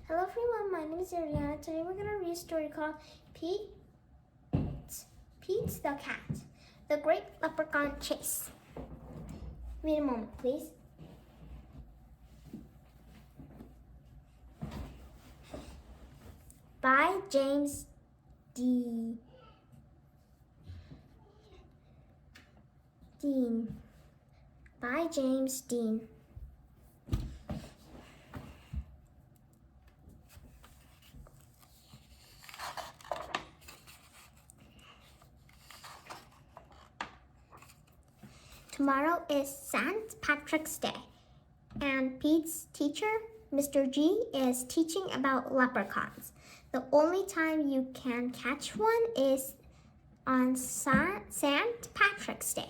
Hello everyone, my name is Ariana. Today we're going to read a story called Pete the Cat, The Great Leprechaun Chase. Wait a moment, please. By James Dean. By James Dean. Tomorrow is St. Patrick's Day, and Pete's teacher, Mr. G, is teaching about leprechauns. The only time you can catch one is on St. Patrick's Day.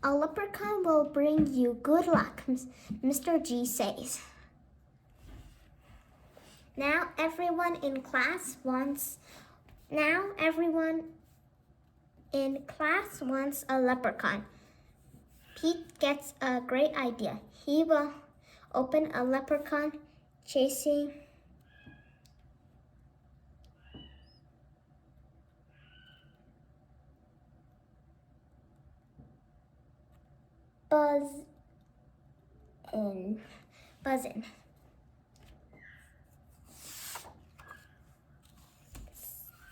A leprechaun will bring you good luck, Mr. G says. Now everyone in class wants a leprechaun. Pete gets a great idea. He will open a leprechaun chasing buzzing.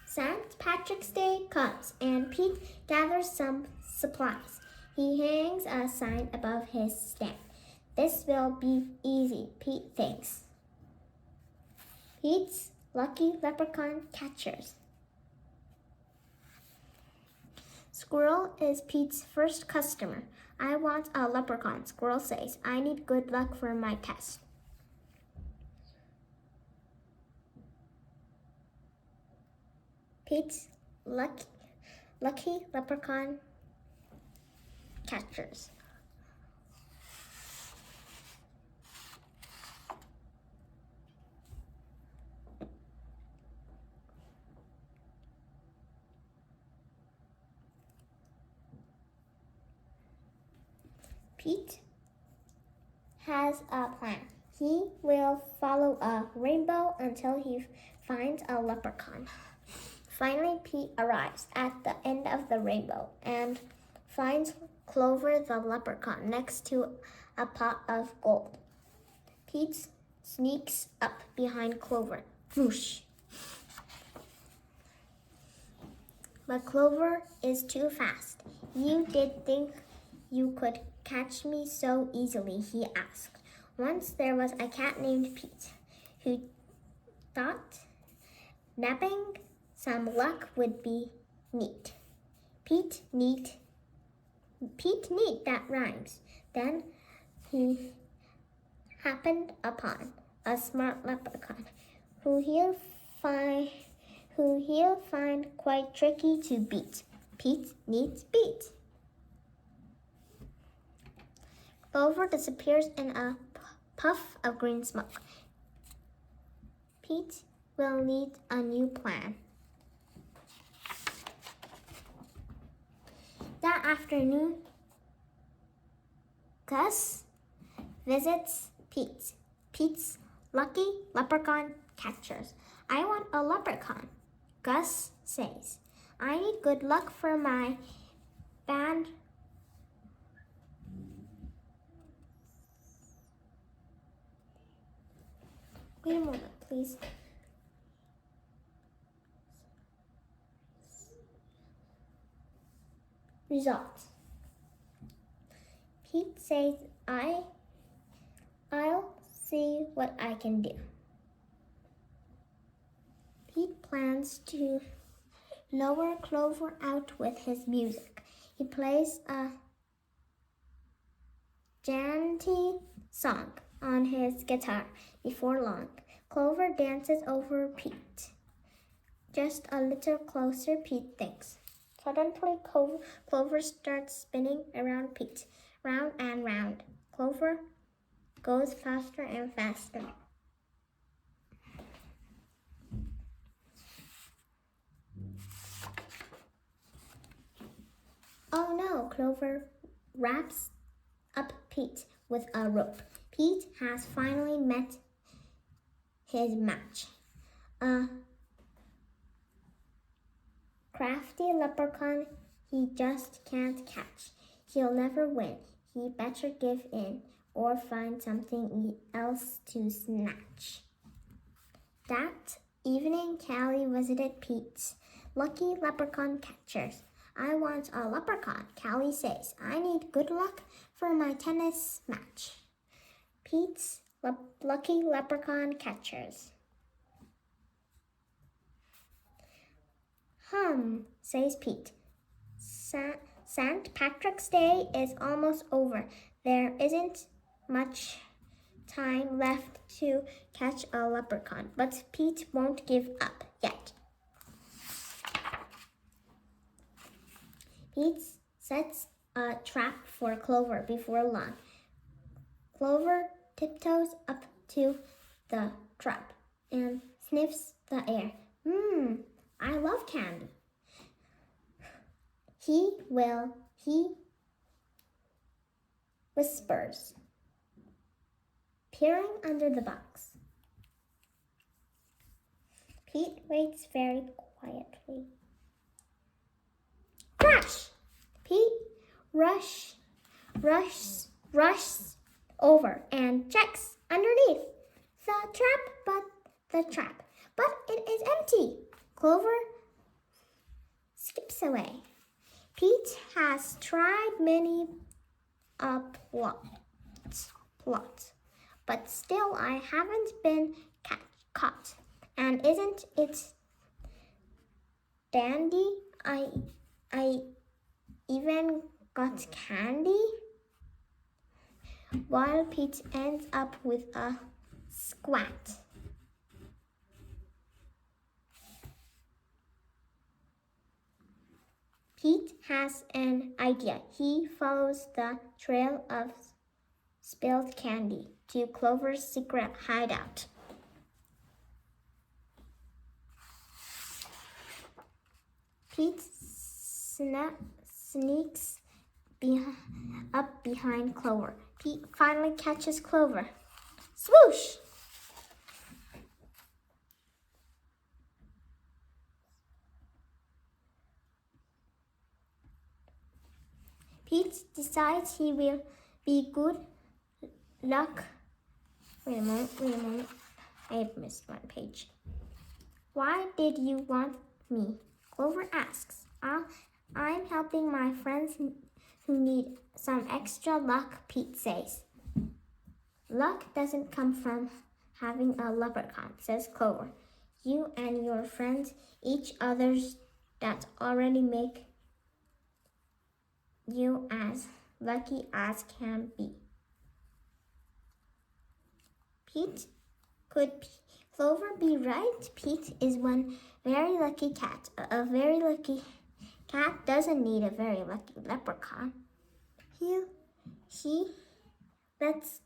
St. Patrick's Day comes and Pete gathers some supplies. He hangs a sign above his stand. This will be easy, Pete thinks. Pete's Lucky Leprechaun Catchers. Squirrel is Pete's first customer. I want a leprechaun, Squirrel says. I need good luck for my test. Pete's Lucky Leprechaun Catchers. Pete has a plan. He will follow a rainbow until he finds a leprechaun. Finally, Pete arrives at the end of the rainbow and finds Clover the leprechaun next to a pot of gold. Pete sneaks up behind Clover. Whoosh! But Clover is too fast. You did think you could catch me so easily, he asked. Once there was a cat named Pete who thought napping some luck would be neat. Pete neat, that rhymes. Then he happened upon a smart leprechaun who he'll find quite tricky to beat. Pete needs beat. Clover disappears in a puff of green smoke. Pete will need a new plan. That afternoon, Gus visits Pete's Lucky Leprechaun Catchers. I want a leprechaun, Gus says. I need good luck for my band. Wait a moment, please. Results. Pete says, I'll see what I can do. Pete plans to lower Clover out with his music. He plays a jaunty song on his guitar. Before long, Clover dances over Pete. Just a little closer, Pete thinks. Suddenly, Clover starts spinning around Pete, round and round. Clover goes faster and faster. Oh no, Clover wraps up Pete with a rope. Pete has finally met his match. A crafty leprechaun he just can't catch. He'll never win. He better give in or find something else to snatch. That evening, Callie visited Pete's lucky leprechaun catchers. I want a leprechaun, Callie says. I need good luck for my tennis match. Pete's lucky leprechaun catchers. Says Pete. St. Patrick's Day is almost over. There isn't much time left to catch a leprechaun, but Pete won't give up yet. Pete sets a trap for Clover before long. Clover tiptoes up to the trap and sniffs the air. I love candy. He whispers, peering under the box. Pete waits very quietly. Crash! Pete rushes over and checks underneath the trap, but it is empty. Clover skips away. Pete has tried many plots, but still I haven't been caught. And isn't it dandy? I even got candy. While Pete ends up with a squat. Pete has an idea. He follows the trail of spilled candy to Clover's secret hideout. Pete sneaks up behind Clover. Pete finally catches Clover. Swoosh! Pete decides he will be good luck. Wait a moment. I have missed one page. Why did you want me? Clover asks. I'm helping my friends who need some extra luck, Pete says. Luck doesn't come from having a leprechaun, says Clover. You and your friends, each other's, that already make you as lucky as can be. Pete, could Clover be right? Pete is one very lucky cat. A very lucky cat doesn't need a very lucky leprechaun. He lets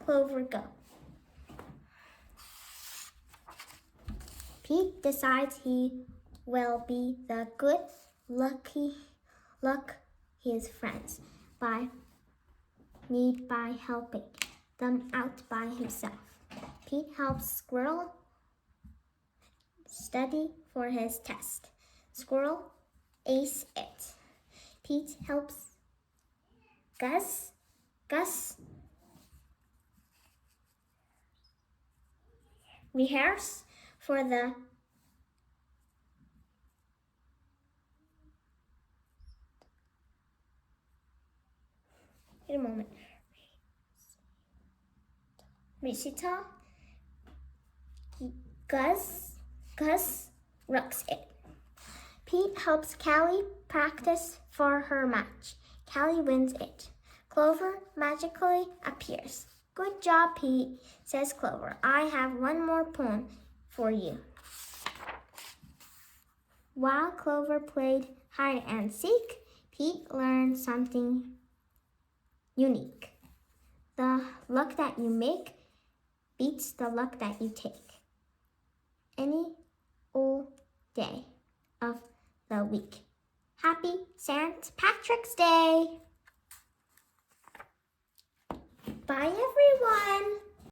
Clover go. Pete decides he will be the good luck his friends by helping them out by himself. Pete helps Squirrel study for his test. Squirrel ace it. Pete helps Gus rehearse for the recital. Gus rocks it. Pete helps Callie practice for her match. Callie wins it. Clover magically appears. Good job, Pete, says Clover. I have one more poem for you. While Clover played hide and seek, Pete learned something unique. The luck that you make beats the luck that you take. Any old day of the week. Happy St. Patrick's Day! Bye, everyone!